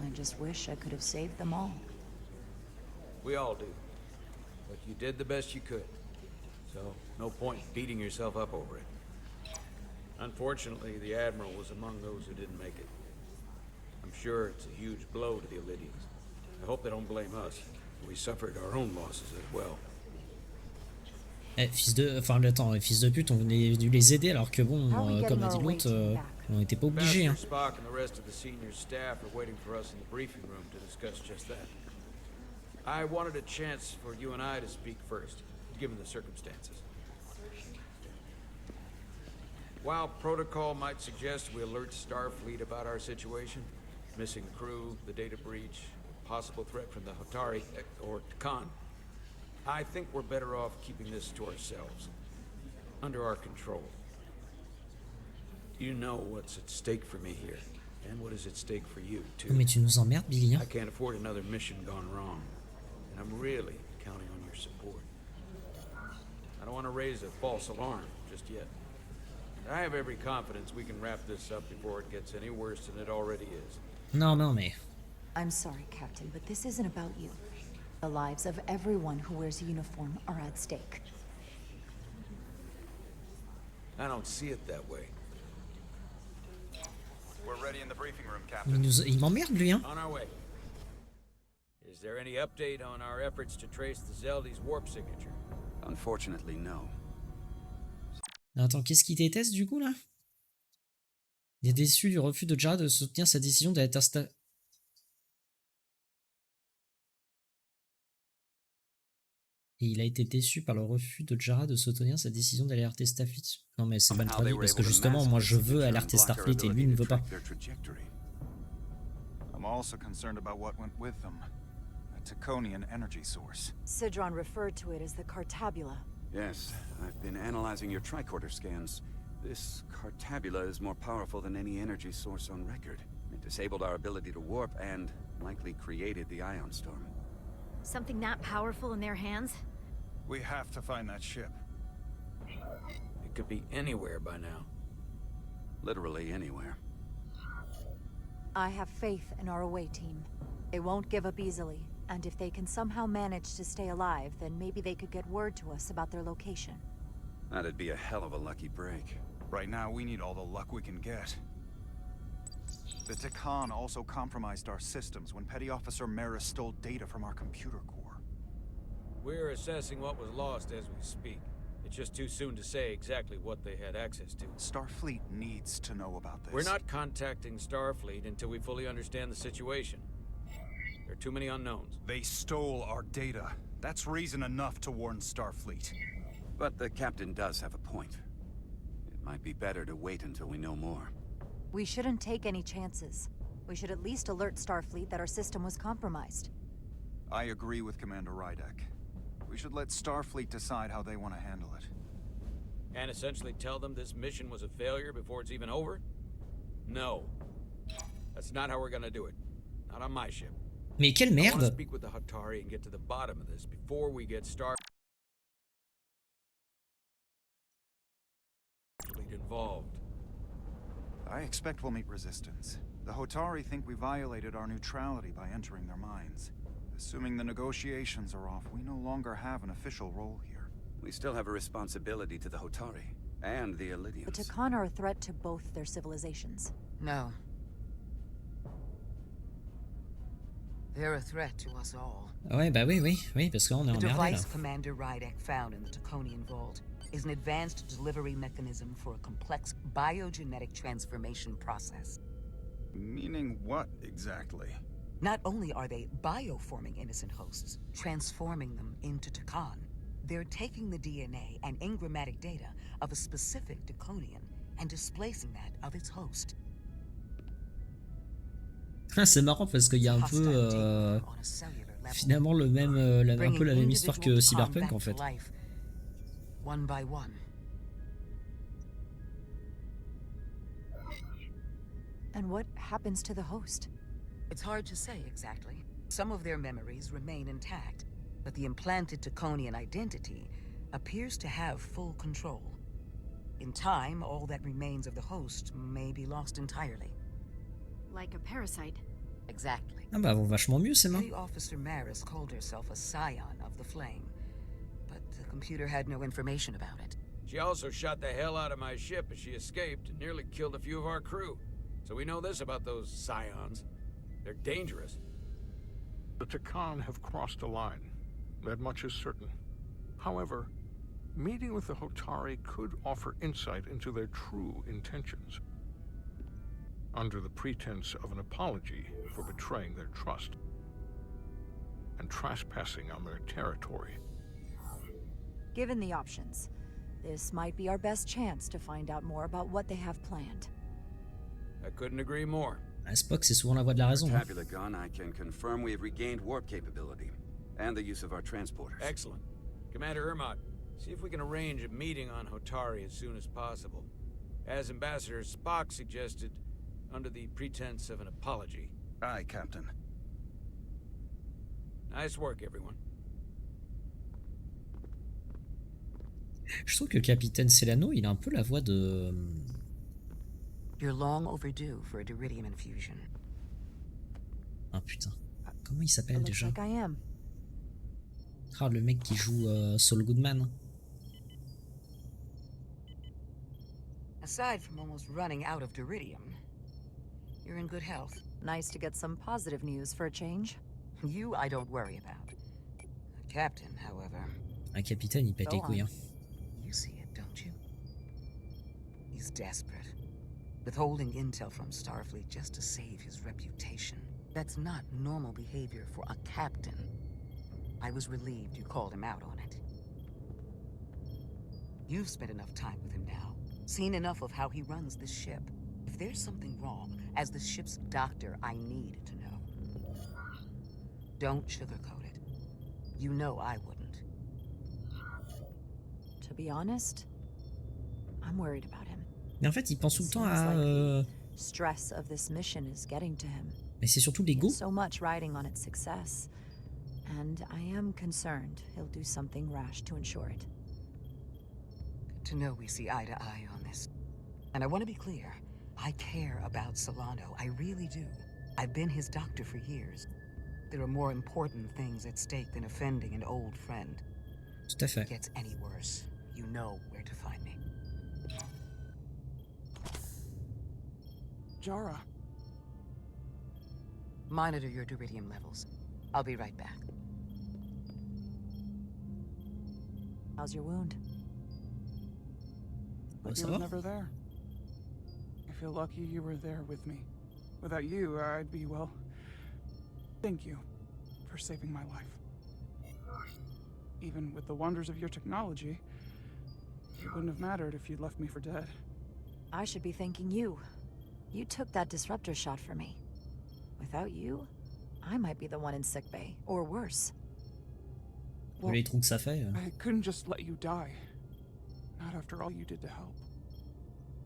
I just wish I could have saved them all. We all do. But you did the best you could. So, no point beating yourself up over it. Unfortunately, the Admiral was among those who didn't make it. I'm sure it's a huge blow to the Illydians. I hope they don't blame us. We suffered our own losses as well. Fils de pute, on a dû les aider alors que bon, comme a dit l'autre, on n'était pas obligés. Hein. Spock and the rest of the senior staff are waiting for us in the briefing room to discuss just that. I wanted a chance for you and I to speak first, given the circumstances. While protocol might suggest we alert Starfleet about our situation, missing crew, the data breach, possible threat from the Hotari or Tkon, I think we're better off keeping this to ourselves, under our control. You know what's at stake for me here, and what is at stake for you, too. Mais tu nous emmerdes, Billy. Hein? I can't afford another mission gone wrong, and I'm really counting on your support. I don't want to raise a false alarm just yet. I have every confidence we can wrap this up before it gets any worse than it already is. Non, mais... I'm sorry, Captain, but this isn't about you. The lives of everyone who wears a uniform are at stake. I don't see it that way. We're ready in the briefing room, Captain. Il m'emmerde, lui, hein. On our way. Is there any update on our efforts to trace the Zeldy's warp signature? Unfortunately, no. Attends, qu'est-ce qu'il déteste, du coup, là? Il est déçu du refus de Jarrah de soutenir sa décision d'aller Et il a été déçu par le refus de Jarrah de soutenir sa décision d'alerter Starfleet. Non mais c'est mal traduit parce que justement moi je veux alerter Starfleet et lui ne veut pas. I'm also concerned about what went with them. A Tkonian energy source. Sidron referred to it as the Cartabula. Yes, I've been analyzing your tricorder scans. This Cartabula is more powerful than any energy source on record. It disabled our ability to warp and likely created the ion storm. Something that powerful in their hands? We have to find that ship. It could be anywhere by now. Literally anywhere. I have faith in our away team. They won't give up easily, and if they can somehow manage to stay alive, then maybe they could get word to us about their location. That'd be a hell of a lucky break. Right now, we need all the luck we can get. The Tkon also compromised our systems when Petty Officer Maris stole data from our computer core. We're assessing what was lost as we speak. It's just too soon to say exactly what they had access to. Starfleet needs to know about this. We're not contacting Starfleet until we fully understand the situation. There are too many unknowns. They stole our data. That's reason enough to warn Starfleet. But the captain does have a point. It might be better to wait until we know more. We shouldn't take any chances. We should at least alert Starfleet that our system was compromised. I agree with Commander Rydek. We should let Starfleet decide how they want to handle it. And essentially tell them this mission was a failure before it's even over? No. That's not how we're gonna do it. Not on my ship. Mais quelle I want to merde! speak with the Hotari and get to the bottom of this before we get Starfleet involved. I expect we'll meet resistance. The Hotari think we violated our neutrality by entering their minds. Assuming the negotiations are off, we no longer have an official role here. We still have a responsibility to the Hotari and the Illydians. The Tkon are a threat to both their civilizations. No. They're a threat to us all. Ouais, bah oui, parce qu'on est The emmerdé là. device Commander Rydek found in the Tkonian vault is an advanced delivery mechanism for a complex biogenetic transformation process. Meaning what, exactly? Not only are they bioforming innocent hosts, transforming them into Tkon, they're taking the DNA and engrammatic data of a specific Tkonian and displacing that of its host. C'est marrant parce qu'il y a un peu finalement le même, un peu la même histoire que Cyberpunk en fait. One by one. And what happens to the host? It's hard to say exactly. Some of their memories remain intact, but the implanted Tkonian identity appears to have full control. In time, all that remains of the host may be lost entirely. Like a parasite. Exactly. Ah bah, vont vachement mieux ces mains. Petty Officer Maris called herself a scion of the flame, but the computer had no information about it. She also shot the hell out of my ship as she escaped and nearly killed a few of our crew. So we know this about those scions. They're dangerous. The Tkon have crossed a line. That much is certain. However, meeting with the Hotari could offer insight into their true intentions. Under the pretense of an apology for betraying their trust and trespassing on their territory. Given the options, this might be our best chance to find out more about what they have planned. I couldn't agree more. Spock, c'est souvent la voix de la raison. Tabula gone, I can confirm we have regained warp capability and the use of our transporters. Excellent. Commander Ermot, see if we can arrange a meeting on Hotari as soon as possible. As Ambassador Spock suggested, under the pretense of an apology. Aye, Captain. Nice work, everyone. Je trouve que le capitaine Celano, il a un peu la voix de... You're long overdue for a Duridium infusion. Ah putain, comment il s'appelle déjà? Like I am. Ah, le mec qui joue Saul Goodman. Aside from almost running out of Duridium, you're in good health. Nice to get some positive news for a change. You, I don't worry about. The captain, however... Un capitaine, il pète les couilles, hein. You see it, don't you? He's desperate. Withholding intel from Starfleet just to save his reputation. That's not normal behavior for a captain. I was relieved you called him out on it. You've spent enough time with him now, seen enough of how he runs this ship. If there's something wrong, as the ship's doctor, I need to know. Don't sugarcoat it. You know I wouldn't. To be honest, I'm worried about him. Mais en fait, il pense tout le temps à... Stress of this mission is getting to him. Mais c'est surtout l'ego. So much riding on its success. And I am concerned he'll do something rash to ensure it. Good to know we see eye to eye on this. And I want to be clear. I care about Solano. I really do. I've been his doctor for years. There are more important things at stake than offending an old friend. Tout à fait. If it gets any worse, you know where to find me. Jara. Monitor your Duridium levels. I'll be right back. How's your wound? Like you were never there. I feel lucky you were there with me. Without you, I'd be, well... Thank you for saving my life. Even with the wonders of your technology, it wouldn't have mattered if you'd left me for dead. I should be thanking you. You took that disruptor shot for me. Without you, I might be the one in sickbay, or worse. Well, les trous que ça fait. I couldn't just let you die. Not after all you did to help.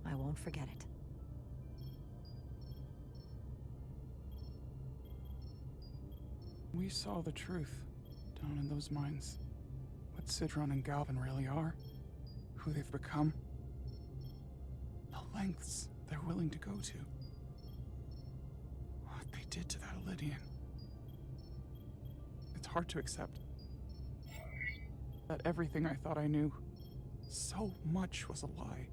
I won't forget it. We saw the truth down in those mines. What Sidron and Galvin really are. Who they've become. The lengths they're willing to go to. What they did to that Lydian. It's hard to accept that everything I thought I knew, so much was a lie.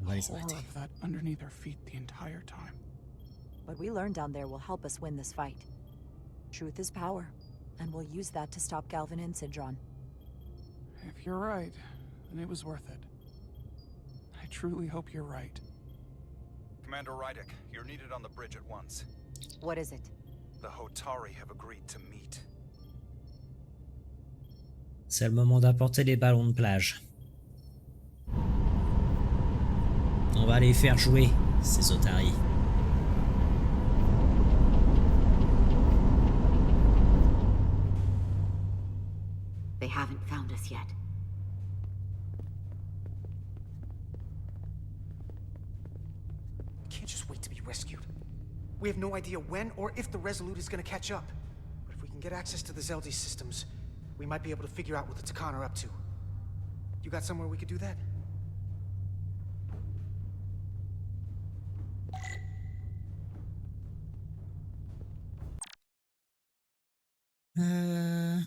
The horror of that underneath our feet the entire time. What we learned down there will help us win this fight. Truth is power, and we'll use that to stop Galvin and Sidron. If you're right, then it was worth it. I truly hope you're right. Commander Rydick, you're needed on the bridge at once. What is it? The Hotari have agreed to meet. C'est le moment d'apporter les ballons de plage. On va les faire jouer, ces otaries. They haven't found us yet. We can't just wait to be rescued. We have no idea when or if the Resolute is gonna catch up. But if we can get access to the Zeldi systems, we might be able to figure out what the Tkon are up to. You got somewhere we could do that? Euh...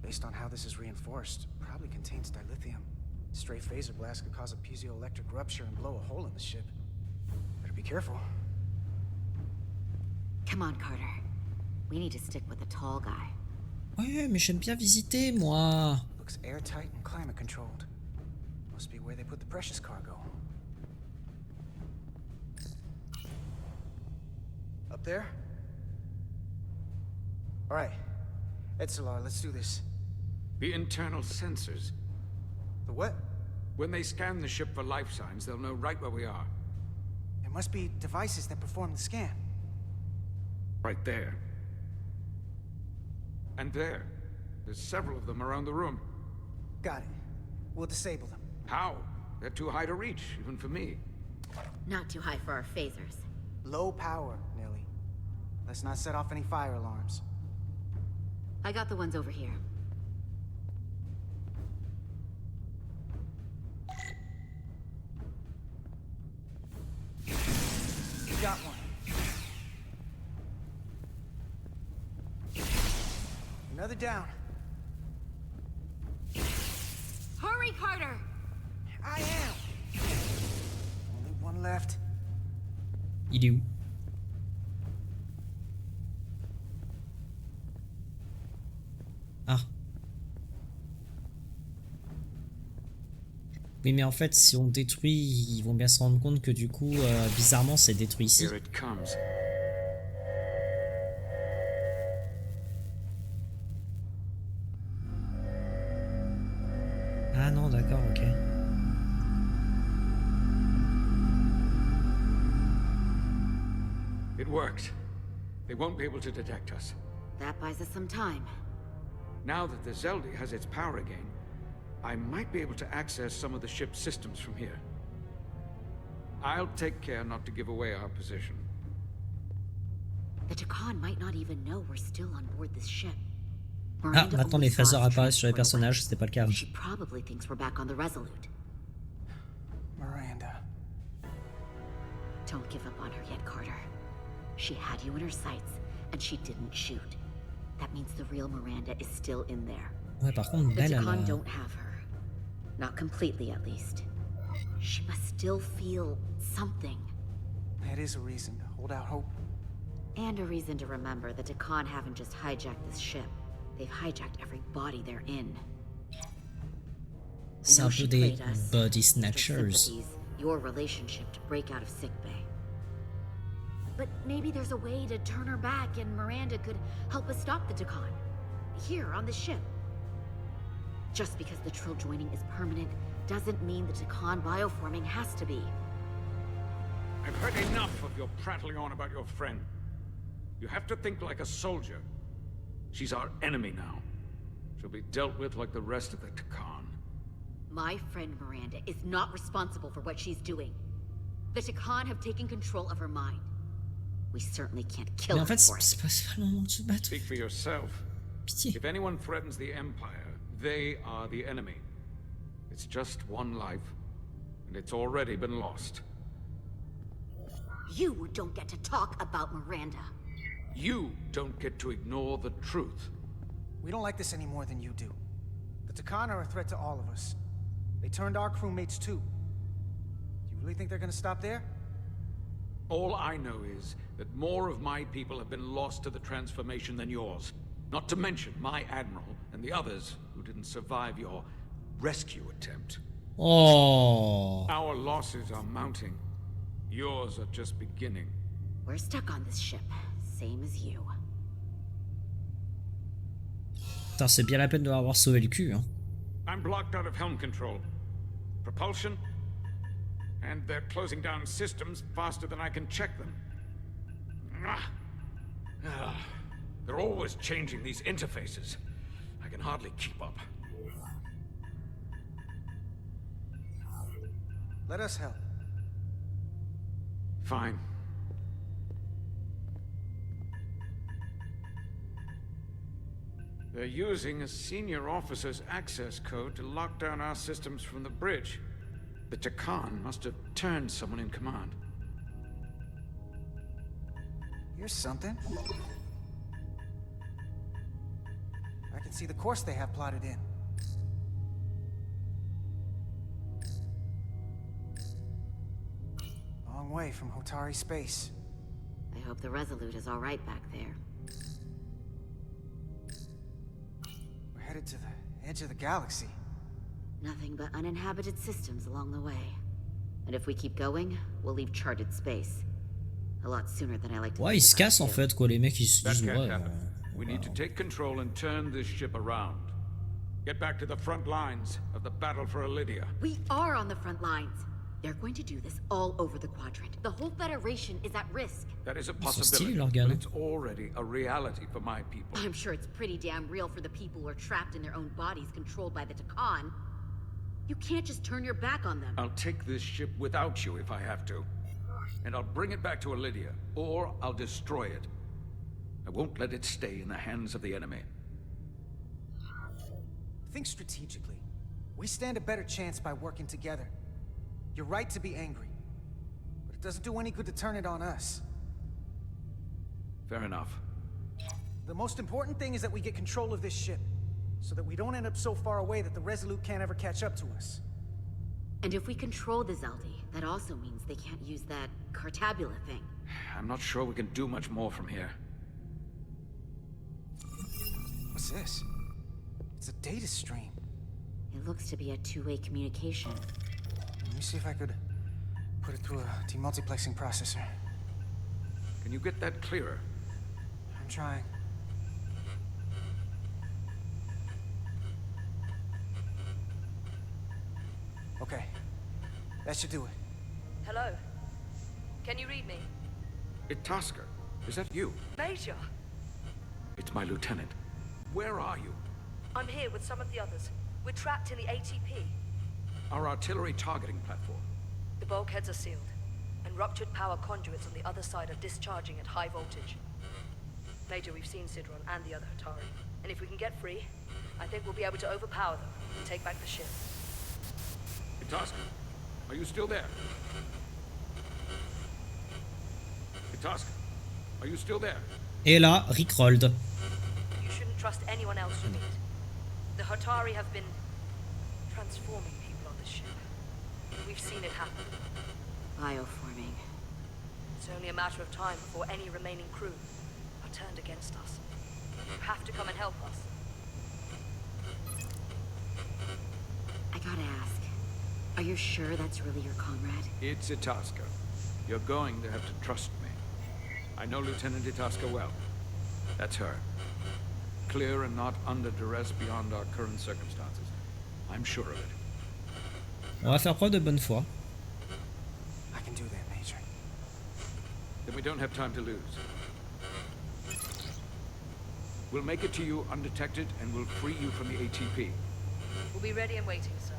Based on how this is reinforced, probably contains dilithium. Stray phaser blast could cause a piezoelectric rupture and blow a hole in the ship. Better be careful. Come on, Carter. We need to stick with the tall guy. Ouais, mais j'aime bien visiter, moi. Looks airtight and climate controlled. Must be where they put the precious cargo. Up there? All right. Edsolar, let's do this. The internal sensors. The what? When they scan the ship for life signs, they'll know right where we are. There must be devices that perform the scan. Right there. And there. There's several of them around the room. Got it. We'll disable them. How? They're too high to reach, even for me. Not too high for our phasers. Low power, Nelly. Let's not set off any fire alarms. I got the ones over here. Got one. Another down. Hurry, Carter! I am! Only one left. Il est où? Ah. Oui, mais en fait, si on détruit, ils vont bien se rendre compte que du coup, bizarrement, c'est détruit ici. Here it comes. Ah non, d'accord, ok. It worked. They won't be able to detect us. That buys us some time. Now that the Zeldi has its power again, I might be able to access some of the ship's systems from here. I'll take care not to give away our position. The Tkon might not even know we're still on board this ship. Ah, maintenant les phasers apparaissent sur les personnages, c'était pas le cas avant. She probably thinks we're back on the Resolute. Miranda. Don't give up on her yet, Carter. She had you in her sights, and she didn't shoot. That means the real Miranda is still in there. Ouais, par contre, The Belle, elle Tkon a... don't have her. Not completely, at least. She must still feel something. That is a reason to hold out hope. And a reason to remember that Tkon haven't just hijacked this ship. They've hijacked every body they're in. C'est un peu des body snatchers. Your relationship to break out of sickbay. But maybe there's a way to turn her back and Miranda could help us stop the Tkon. Here, on the ship. Just because the Trill joining is permanent doesn't mean the Tkon bioforming has to be. I've heard enough of your prattling on about your friend. You have to think like a soldier. She's our enemy now. She'll be dealt with like the rest of the Tkon. My friend Miranda is not responsible for what she's doing. The Tkon have taken control of her mind. We certainly can't kill Mais en her fait, for it. c'est pas le moment de se battre. Speak for yourself. Pitié. If anyone threatens the Empire, they are the enemy. It's just one life, and it's already been lost. You don't get to talk about Miranda. You don't get to ignore the truth. We don't like this any more than you do. The Tkon are a threat to all of us. They turned our crewmates too. Do you really think they're gonna stop there? All I know is that more of my people have been lost to the transformation than yours. Not to mention my admiral and the others who didn't survive your rescue attempt. Oh. Our losses are mounting. Yours are just beginning. We're stuck on this ship, same as you. Putain, c'est bien la peine de avoir sauvé le cul, hein. I'm blocked out of helm control. Propulsion? And they're closing down systems faster than I can check them. They're always changing these interfaces. I can hardly keep up. Let us help. Fine. They're using a senior officer's access code to lock down our systems from the bridge. The Tkon must have turned someone in command. Here's something. I can see the course they have plotted in. Long way from Hotari space. I hope the Resolute is all right back there. We're headed to the edge of the galaxy. Nothing but uninhabited systems along the way. And if we keep going, we'll leave charted space. A lot sooner than I like to Ouais, think ils se about, cassent en too. fait, quoi. Les mecs, ils se That disent, can't ouais. happen. We need to take control and turn this ship around. Get back to the front lines of the battle for Elydia. We are on the front lines. They're going to do this all over the quadrant. The whole Federation is at risk. That is a Ils sont possibility, stylés, leurs but gars, non? it's already a reality for my people. I'm sure it's pretty damn real for the people who are trapped in their own bodies controlled by the Tkon. You can't just turn your back on them. I'll take this ship without you if I have to. And I'll bring it back to Elydia, or I'll destroy it. I won't let it stay in the hands of the enemy. Think strategically. We stand a better chance by working together. You're right to be angry. But it doesn't do any good to turn it on us. Fair enough. The most important thing is that we get control of this ship. So that we don't end up so far away that the Resolute can't ever catch up to us. And if we control the Zeldi, that also means they can't use that Cartabula thing. I'm not sure we can do much more from here. What's this? It's a data stream. It looks to be a two-way communication. Let me see if I could put it through a demultiplexing processor. Can you get that clearer? I'm trying. Okay. That should do it. Hello? Can you read me? Itaska, is that you? Major! It's my lieutenant. Where are you? I'm here with some of the others. We're trapped in the ATP. Our artillery targeting platform. The bulkheads are sealed, and ruptured power conduits on the other side are discharging at high voltage. Major, we've seen Sidron and the other Hatari, and if we can get free, I think we'll be able to overpower them and take back the ship. Itaska, are you still there? Itaska, are you still there? Et là, Rickrolled. You shouldn't trust anyone else you meet. The Hatari have been transforming people on this ship. We've seen it happen. Bioforming. It's only a matter of time before any remaining crew are turned against us. You have to come and help us. I gotta ask, are you sure that's really your comrade? It's Itaska. You're going to have to trust me. I know Lieutenant Itaska well. That's her. Clear and not under duress beyond our current circumstances. I'm sure of it. On va faire preuve de bonne foi. I can do that, Major. Then we don't have time to lose. We'll make it to you undetected and we'll free you from the ATP. We'll be ready and waiting, sir.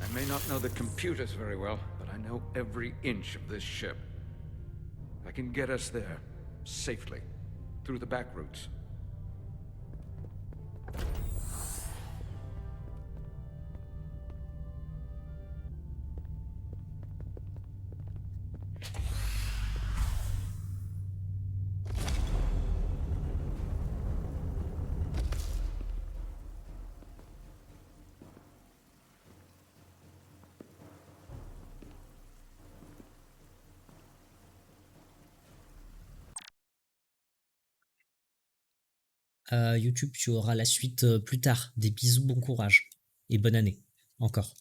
I may not know the computers very well, but I know every inch of this ship. I can get us there, safely, through the back routes. YouTube, tu auras la suite plus tard. Des bisous, bon courage. Et bonne année. Encore.